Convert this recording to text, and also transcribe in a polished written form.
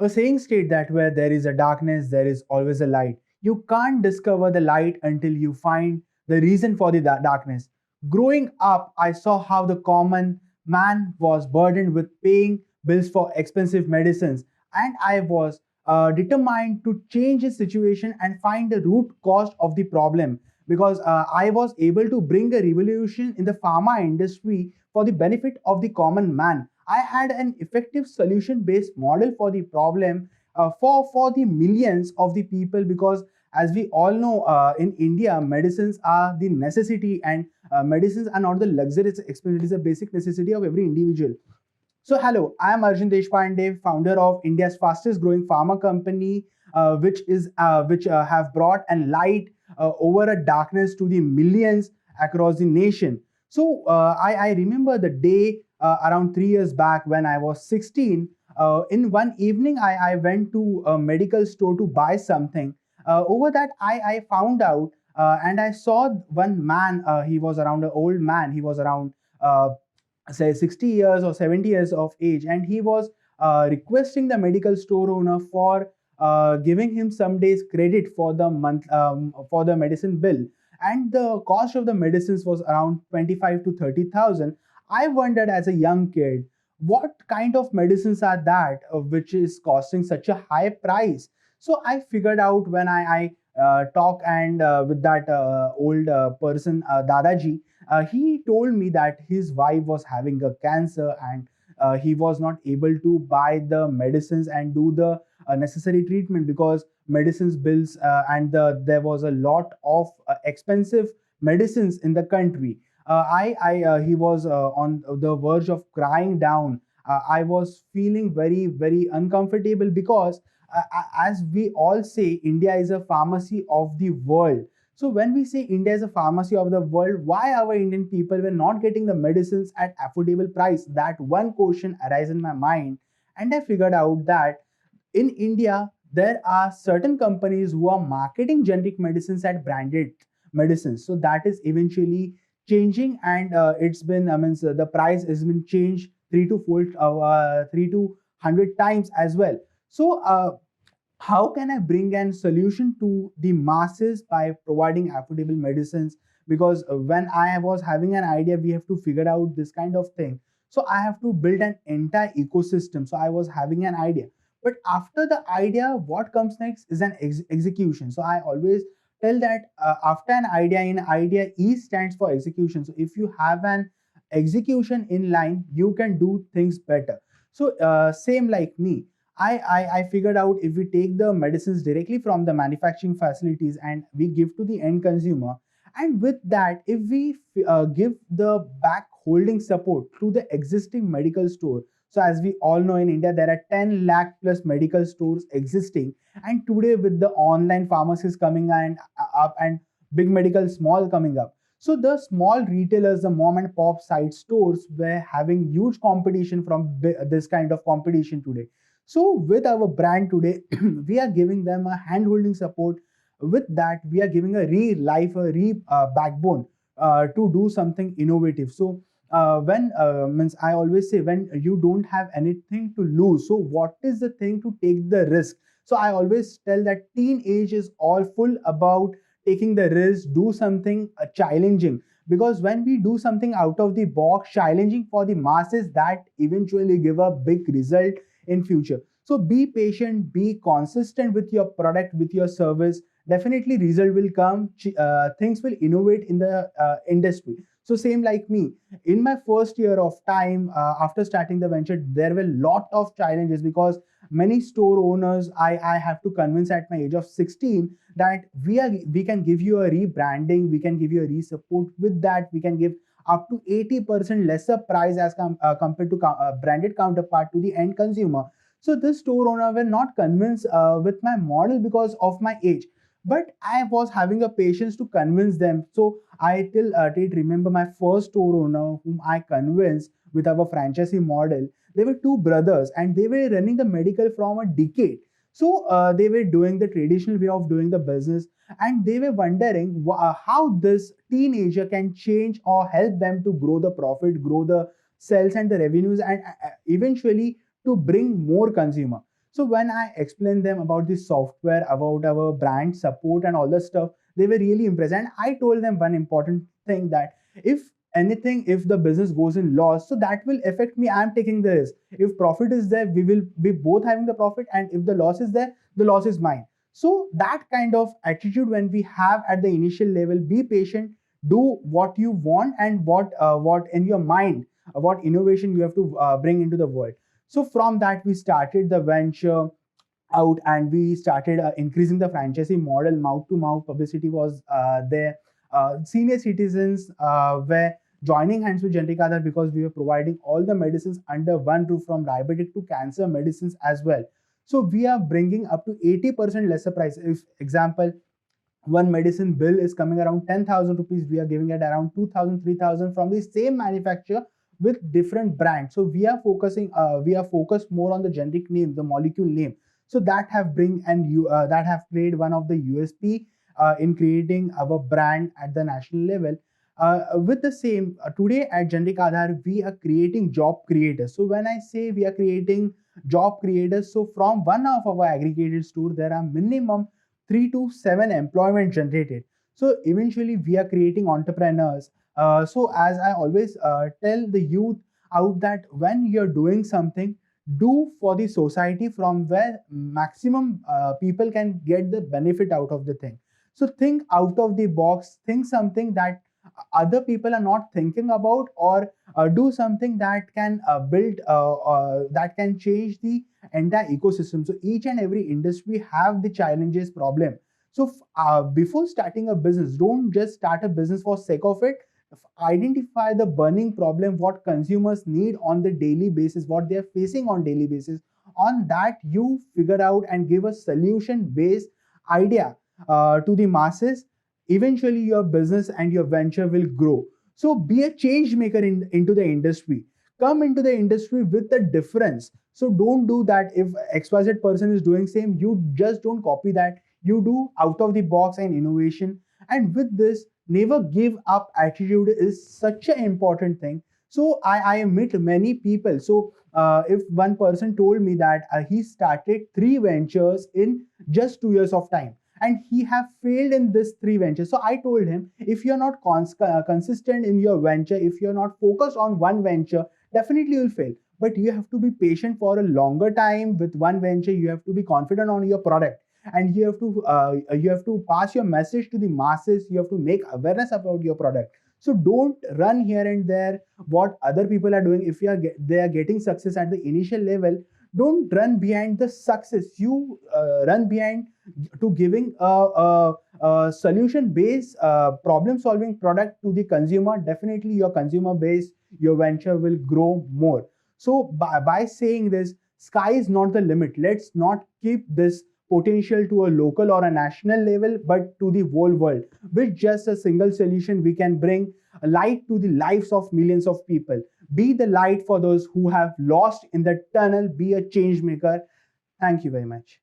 A saying states that where there is a darkness, there is always a light. You can't discover the light until you find the reason for the darkness. Growing up, I saw how the common man was burdened with paying bills for expensive medicines, and I was determined to change his situation and find the root cause of the problem, because I was able to bring a revolution in the pharma industry for the benefit of the common man. I had an effective solution based model for the problem, for the millions of the people, because as we all know, in India, medicines are the necessity, and medicines are not the luxury, it's expensive, it is a basic necessity of every individual. So, hello, I am Arjun Deshpande, founder of India's fastest growing pharma company, which have brought and light over a darkness to the millions across the nation. So, I remember the day around 3 years back when I was 16. In one evening, I went to a medical store to buy something. Over that, I found out and I saw one man. He was around an old man. He was around say 60 years or 70 years of age, and he was requesting the medical store owner for giving him some days credit for the month, for the medicine bill, and the cost of the medicines was around 25 to 30,000. I wondered as a young kid, what kind of medicines are that which is costing such a high price. So I figured out when I talk and with that old person, Dadaji. He told me that his wife was having a cancer, and he was not able to buy the medicines and do the necessary treatment, because medicines bills, there was a lot of expensive medicines in the country. He was on the verge of crying down. I was feeling very, very uncomfortable, because as we all say, India is a pharmacy of the world. So when we say India is a pharmacy of the world, why our Indian people were not getting the medicines at affordable price? That one question arises in my mind, and I figured out that in India there are certain companies who are marketing generic medicines at branded medicines. So that is eventually changing, and it's been, I mean, so the price has been changed three to 100 times as well. So how can I bring an solution to the masses by providing affordable medicines? Because when I was having an idea, we have to figure out this kind of thing. So I have to build an entire ecosystem. So I was having an idea. But after the idea, what comes next is an execution. So I always tell that after an idea, in idea, E stands for execution. So if you have an execution in line, you can do things better. So same like me. I figured out, if we take the medicines directly from the manufacturing facilities and we give to the end consumer, and with that, if we give the back holding support to the existing medical store. So as we all know, in India there are 10 lakh plus medical stores existing, and today with the online pharmacies coming and up, and big medical small coming up, so the small retailers, the mom and pop side stores, were having huge competition from this kind of competition today. So with our brand today, we are giving them a hand-holding support. With that, we are giving a re-life, a re-backbone to do something innovative. So when means I always say, when you don't have anything to lose, so what is the thing to take the risk? So I always tell that teenage is all full about taking the risk, do something challenging. Because when we do something out of the box, challenging for the masses, that eventually give a big result in future. So be patient, be consistent with your product, with your service. Definitely result will come. Things will innovate in the industry. So same like me, in my first year of time after starting the venture, there were a lot of challenges, because many store owners I have to convince at my age of 16 that we can give you a rebranding, we can give you a re-support. With that, we can give up to 80% lesser price as compared to branded counterpart to the end consumer. So this store owner were not convinced with my model because of my age, but I was having a patience to convince them. So I till date remember my first store owner whom I convinced with our franchisee model. They were two brothers, and they were running the medical from a decade. So they were doing the traditional way of doing the business, and they were wondering how this teenager can change or help them to grow the profit, grow the sales and the revenues, and eventually to bring more consumer. So when I explained them about the software, about our brand support and all the stuff, they were really impressed. And I told them one important thing, that if anything, if the business goes in loss, so that will affect me. I'm taking the risk. If profit is there, we will be both having the profit, and if the loss is there, the loss is mine. So that kind of attitude when we have at the initial level, be patient, do what you want, and what in your mind, what innovation you have to bring into the world. So from that we started the venture out, and we started increasing the franchisee model. Mouth to mouth publicity was there. Senior citizens were joining hands with Generic Aadhaar, because we were providing all the medicines under one roof, from diabetic to cancer medicines as well. So we are bringing up to 80% lesser price. If example, one medicine bill is coming around 10,000 rupees, we are giving it around 2,000, 3,000 from the same manufacturer with different brands. So we are focused more on the generic name, the molecule name. So that have bring and you that have played one of the USP in creating our brand at the national level. With the same, today at Generic Aadhaar, we are creating job creators. So when I say we are creating job creators, so from one of our aggregated store, there are minimum 3 to 7 employment generated. So eventually we are creating entrepreneurs. So as I always tell the youth out, that when you're doing something, do for the society, from where maximum people can get the benefit out of the thing. So think out of the box, think something that other people are not thinking about, or do something that can build that can change the entire ecosystem. So each and every industry have the challenges, problem. So before starting a business, don't just start a business for sake of it. Identify the burning problem, what consumers need on the daily basis, what they are facing on daily basis. On that, you figure out and give a solution based idea to the masses. Eventually your business and your venture will grow. So be a change maker into the industry. Come into the industry with the difference. So don't do that. If XYZ person is doing same, you just don't copy that. You do out of the box and innovation. And with this, never give up attitude is such an important thing. So I meet many people. So if one person told me that he started 3 ventures in just 2 years of time, and he have failed in this 3 ventures. So I told him, if you're not consistent in your venture, if you're not focused on one venture, definitely you'll fail. But you have to be patient for a longer time with one venture. You have to be confident on your product, and you have to pass your message to the masses. You have to make awareness about your product. So don't run here and there what other people are doing. If they are getting success at the initial level, don't run behind the success. You run behind to giving a solution based problem solving product to the consumer. Definitely your consumer base, your venture will grow more. So by saying this, sky is not the limit. Let's not keep this potential to a local or a national level, but to the whole world. With just a single solution, we can bring a light to the lives of millions of people. Be the light for those who have lost in the tunnel. Be a change maker. Thank you very much.